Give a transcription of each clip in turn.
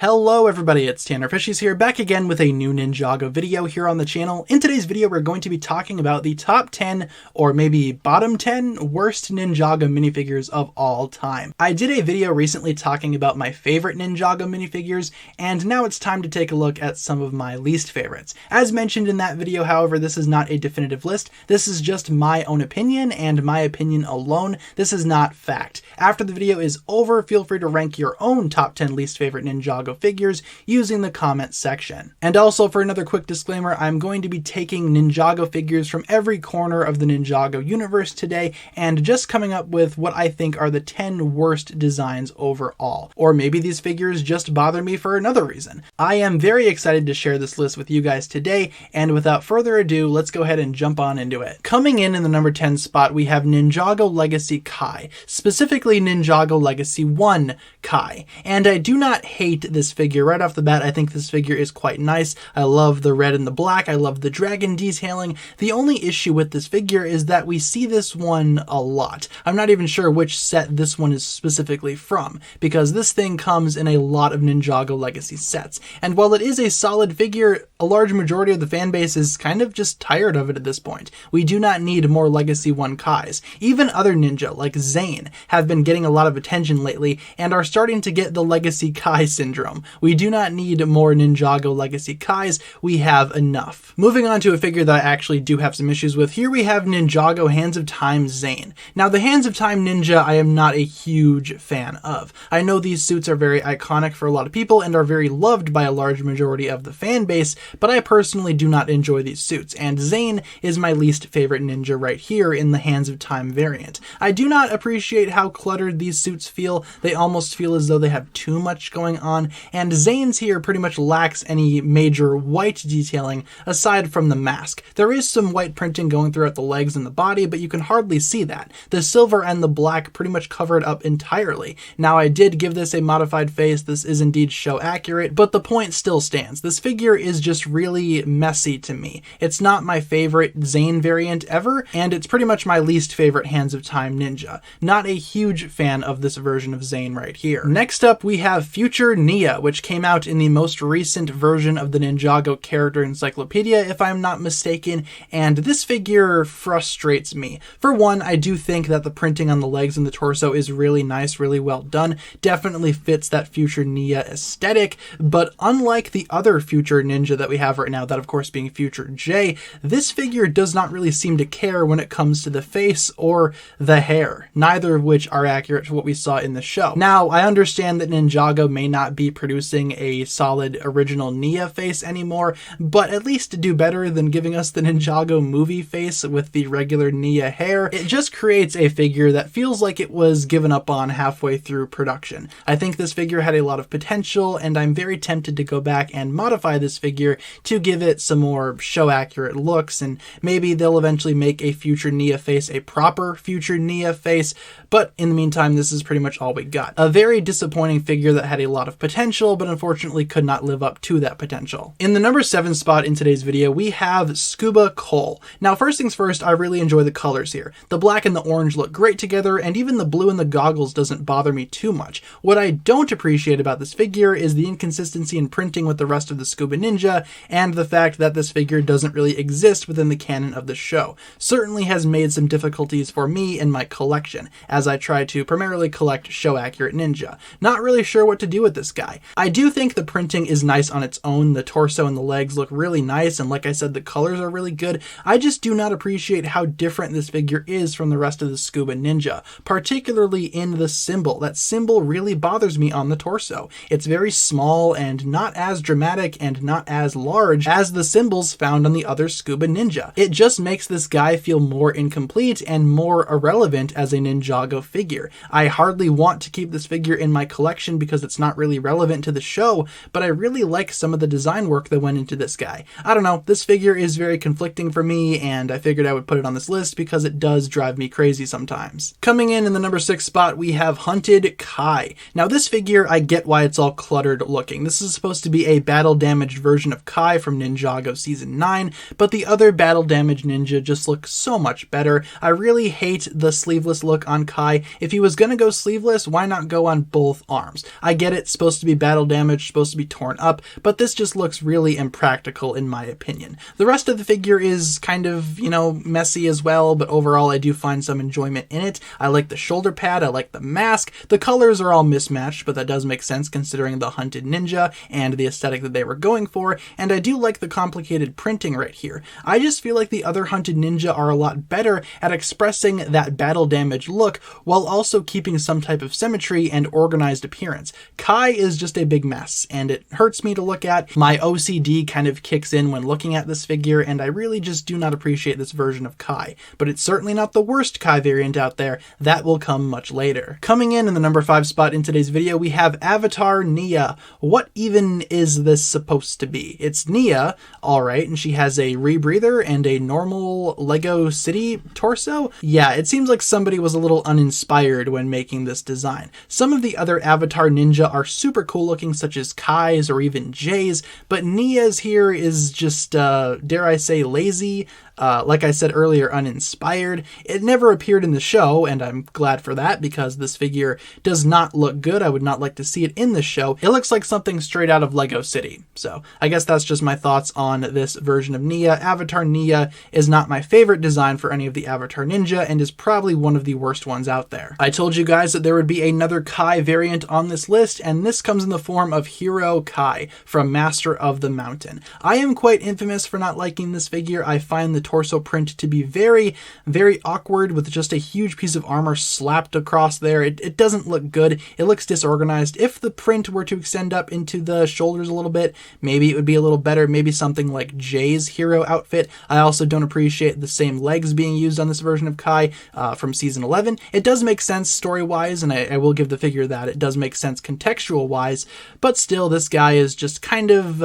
Hello everybody, it's TannerFishies here, back again with a new Ninjago video here on the channel. In today's video, we're going to be talking about the top 10 or maybe bottom 10 worst Ninjago minifigures of all time. I did a video recently talking about my favorite Ninjago minifigures, and now it's time to take a look at some of my least favorites. As mentioned in that video, however, this is not a definitive list. This is just my own opinion and my opinion alone. This is not fact. After the video is over, feel free to rank your own top 10 least favorite Ninjago figures using the comment section. And also, for another quick disclaimer, I'm going to be taking Ninjago figures from every corner of the Ninjago universe today and just coming up with what I think are the 10 worst designs overall. Or maybe these figures just bother me for another reason. I am very excited to share this list with you guys today, and without further ado, let's go ahead and jump on into it. Coming in the number 10 spot, we have Ninjago Legacy Kai, specifically Ninjago Legacy 1 Kai. And I do not hate this figure right off the bat. I think this figure is quite nice. I love the red and the black. I love the dragon detailing. The only issue with this figure is that we see this one a lot. I'm not even sure which set this one is specifically from, because this thing comes in a lot of Ninjago Legacy sets. And while it is a solid figure, a large majority of the fan base is kind of just tired of it at this point. We do not need more Legacy 1 Kais. Even other ninja, like Zane, have been getting a lot of attention lately and are starting to get the Legacy Kai syndrome. We do not need more Ninjago Legacy Kais, we have enough. Moving on to a figure that I actually do have some issues with, here we have Ninjago Hands of Time Zane. Now, the Hands of Time ninja I am not a huge fan of. I know these suits are very iconic for a lot of people and are very loved by a large majority of the fan base, but I personally do not enjoy these suits, and Zane is my least favorite ninja right here in the Hands of Time variant. I do not appreciate how cluttered these suits feel. They almost feel as though they have too much going on, and Zane's here pretty much lacks any major white detailing aside from the mask. There is some white printing going throughout the legs and the body, but you can hardly see that. The silver and the black pretty much cover it up entirely. Now, I did give this a modified face. This is indeed show accurate, but the point still stands. This figure is just really messy to me. It's not my favorite Zane variant ever, and it's pretty much my least favorite Hands of Time ninja. Not a huge fan of this version of Zane right here. Next up, we have Future Nia, which came out in the most recent version of the Ninjago character encyclopedia, if I'm not mistaken, and this figure frustrates me. For one, I do think that the printing on the legs and the torso is really nice, really well done, definitely fits that Future Nia aesthetic, but unlike the other Future Ninja that we have right now, that of course being Future J, this figure does not really seem to care when it comes to the face or the hair, neither of which are accurate to what we saw in the show. Now, I understand that Ninjago may not be producing a solid original Nia face anymore, but at least do better than giving us the Ninjago movie face with the regular Nia hair. It just creates a figure that feels like it was given up on halfway through production. I think this figure had a lot of potential, and I'm very tempted to go back and modify this figure to give it some more show accurate looks, and maybe they'll eventually make a future Nia face a proper future Nia face, but in the meantime, this is pretty much all we got. A very disappointing figure that had a lot of potential, but unfortunately could not live up to that potential. In the number 7 spot in today's video, we have Scuba Cole. Now, first things first, I really enjoy the colors here. The black and the orange look great together, and even the blue in the goggles doesn't bother me too much. What I don't appreciate about this figure is the inconsistency in printing with the rest of the Scuba Ninja, and the fact that this figure doesn't really exist within the canon of the show. Certainly has made some difficulties for me in my collection, as I try to primarily collect show-accurate ninja. Not really sure what to do with this guy. I do think the printing is nice on its own. The torso and the legs look really nice, and like I said, the colors are really good. I just do not appreciate how different this figure is from the rest of the Scuba Ninja, particularly in the symbol. That symbol really bothers me on the torso. It's very small and not as dramatic and not as large as the symbols found on the other Scuba Ninja. It just makes this guy feel more incomplete and more irrelevant as a Ninjago figure. I hardly want to keep this figure in my collection because it's not really relevant to the show, but I really like some of the design work that went into this guy. I don't know, this figure is very conflicting for me, and I figured I would put it on this list because it does drive me crazy sometimes. Coming in the number 6 spot, we have Hunted Kai. Now, this figure, I get why it's all cluttered looking. This is supposed to be a battle damaged version of Kai from Ninjago Season 9, but the other battle damaged ninja just looks so much better. I really hate the sleeveless look on Kai. If he was gonna go sleeveless, why not go on both arms? I get it's supposed to be be battle damaged, supposed to be torn up, but this just looks really impractical in my opinion. The rest of the figure is kind of, you know, messy as well, but overall I do find some enjoyment in it. I like the shoulder pad, I like the mask. The colors are all mismatched, but that does make sense considering the hunted ninja and the aesthetic that they were going for, and I do like the complicated printing right here. I just feel like the other hunted ninja are a lot better at expressing that battle damage look while also keeping some type of symmetry and organized appearance. Kai is just a big mess, and it hurts me to look at. My OCD kind of kicks in when looking at this figure, and I really just do not appreciate this version of Kai. But it's certainly not the worst Kai variant out there. That will come much later. Coming in the number 5 spot in today's video, we have Avatarnia. What even is this supposed to be? It's Nia, alright, and she has a rebreather and a normal Lego City torso. Yeah, it seems like somebody was a little uninspired when making this design. Some of the other Avatar Ninja are super cool looking, such as Kai's or even Jay's, but Nia's here is just, dare I say, lazy. Like I said earlier, uninspired. It never appeared in the show, and I'm glad for that because this figure does not look good. I would not like to see it in the show. It looks like something straight out of Lego City. So I guess that's just my thoughts on this version of Nia. Avatar Nia is not my favorite design for any of the Avatar Ninja and is probably one of the worst ones out there. I told you guys that there would be another Kai variant on this list, and this comes in the form of Hero Kai from Master of the Mountain. I am quite infamous for not liking this figure. I find the torso print to be very, very awkward with just a huge piece of armor slapped across there. It doesn't look good. It looks disorganized. If the print were to extend up into the shoulders a little bit, maybe it would be a little better. Maybe something like Jay's hero outfit. I also don't appreciate the same legs being used on this version of Kai from season 11. It does make sense story-wise, and I will give the figure that. It does make sense contextual-wise, but still, this guy is just kind of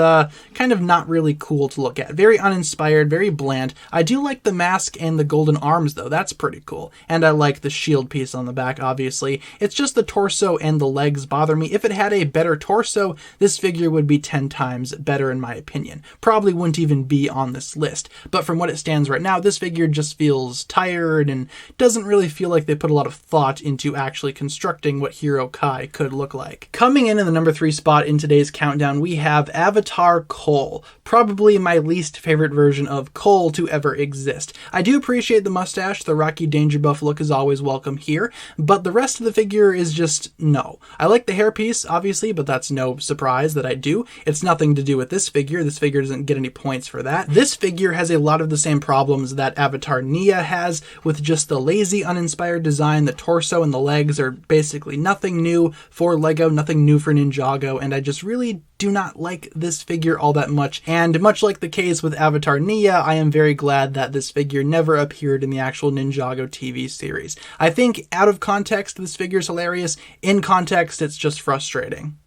not really cool to look at. Very uninspired, very bland. I do like the mask and the golden arms though, that's pretty cool. And I like the shield piece on the back, obviously. It's just the torso and the legs bother me. If it had a better torso, this figure would be 10 times better in my opinion. Probably wouldn't even be on this list. But from what it stands right now, this figure just feels tired and doesn't really feel like they put a lot of thought into actually constructing what Hero Kai could look like. Coming in the number 3 spot in today's countdown, we have Avatar Cole. Probably my least favorite version of Cole to ever exist. I do appreciate the mustache. The Rocky Danger Buff look is always welcome here, but the rest of the figure is just no. I like the hairpiece, obviously, but that's no surprise that I do. It's nothing to do with this figure. This figure doesn't get any points for that. This figure has a lot of the same problems that Avatar Nia has, with just the lazy, uninspired design. The torso and the legs are basically nothing new for Lego, nothing new for Ninjago, and I just really do not like this figure all that much. And much like the case with Avatar Nia, I am very glad that this figure never appeared in the actual Ninjago TV series. I think out of context, this figure is hilarious. In context, it's just frustrating.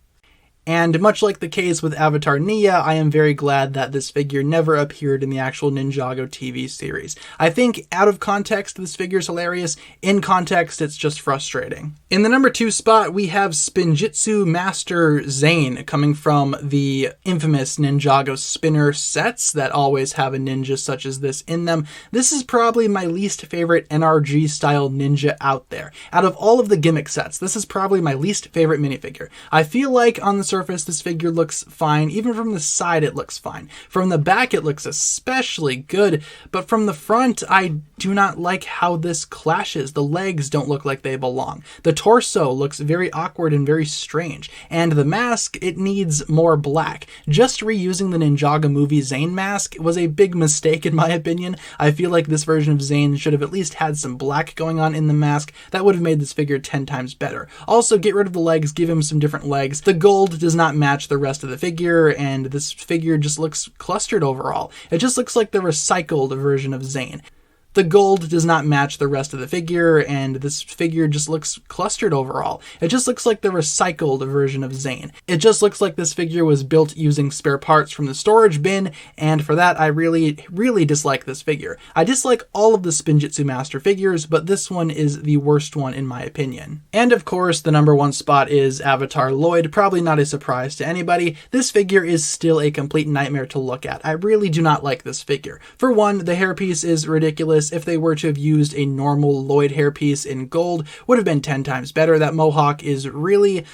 And much like the case with Avatar Nia, I am very glad that this figure never appeared in the actual Ninjago TV series. I think out of context, this figure is hilarious. In context, it's just frustrating. In the number 2 spot, we have Spinjitsu Master Zane, coming from the infamous Ninjago spinner sets that always have a ninja such as this in them. This is probably my least favorite NRG style ninja out there. Out of all of the gimmick sets, this is probably my least favorite minifigure. I feel like on the surface, this figure looks fine. Even from the side, it looks fine. From the back, it looks especially good, but from the front, I do not like how this clashes. The legs don't look like they belong. The torso looks very awkward and very strange, and the mask, it needs more black. Just reusing the Ninjago movie Zayn mask was a big mistake in my opinion. I feel like this version of Zayn should have at least had some black going on in the mask. That would have made this figure 10 times better. Also, get rid of the legs, give him some different legs. The gold does not match the rest of the figure, and this figure just looks clustered overall. It just looks like the recycled version of Zane. The gold does not match the rest of the figure, and this figure just looks clustered overall. It just looks like the recycled version of Zane. It just looks like this figure was built using spare parts from the storage bin, and for that I really, really dislike this figure. I dislike all of the Spinjitsu Master figures, but this one is the worst one in my opinion. And of course, the number 1 spot is Avatar Lloyd. Probably not a surprise to anybody. This figure is still a complete nightmare to look at. I really do not like this figure. For one, the hairpiece is ridiculous. regardless, if they were to have used a normal Lloyd hairpiece in gold, would have been 10 times better. That mohawk is really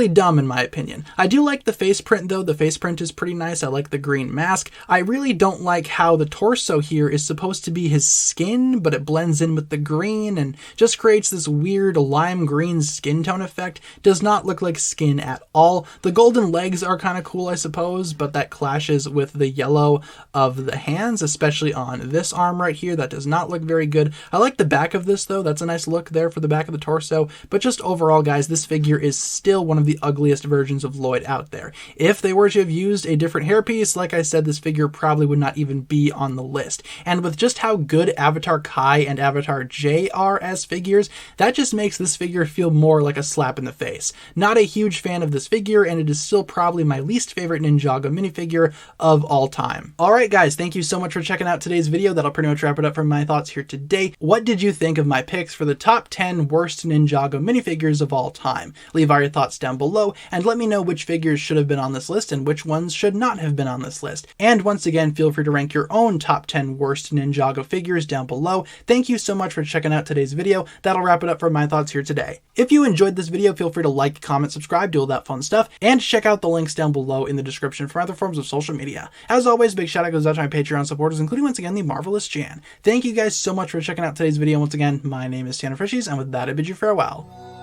dumb in my opinion. I do like the face print though. The face print is pretty nice. I like the green mask. I really don't like how the torso here is supposed to be his skin, but it blends in with the green and just creates this weird lime green skin tone effect. Does not look like skin at all. The golden legs are kind of cool, I suppose, but that clashes with the yellow of the hands, especially on this arm right here. That does not look very good. I like the back of this though. That's a nice look there for the back of the torso, but just overall, guys, this figure is still one of the ugliest versions of Lloyd out there. If they were to have used a different hairpiece, like I said, this figure probably would not even be on the list. And with just how good Avatar Kai and Avatar J are as figures, that just makes this figure feel more like a slap in the face. Not a huge fan of this figure, and it is still probably my least favorite Ninjago minifigure of all time. Alright guys, thank you so much for checking out today's video. That'll pretty much wrap it up for my thoughts here today. What did you think of my picks for the top 10 worst Ninjago minifigures of all time? Leave all your thoughts down below and let me know which figures should have been on this list and which ones should not have been on this list. And once again, feel free to rank your own top 10 worst Ninjago figures down below. Thank you so much for checking out today's video. That'll wrap it up for my thoughts here today. If you enjoyed this video, feel free to like, comment, subscribe, do all that fun stuff, and check out the links down below in the description for other forms of social media. As always, big shout out goes out to my Patreon supporters, including once again the marvelous Jan. Thank you guys so much for checking out today's video. Once again, my name is TannerFishies, and with that I bid you farewell.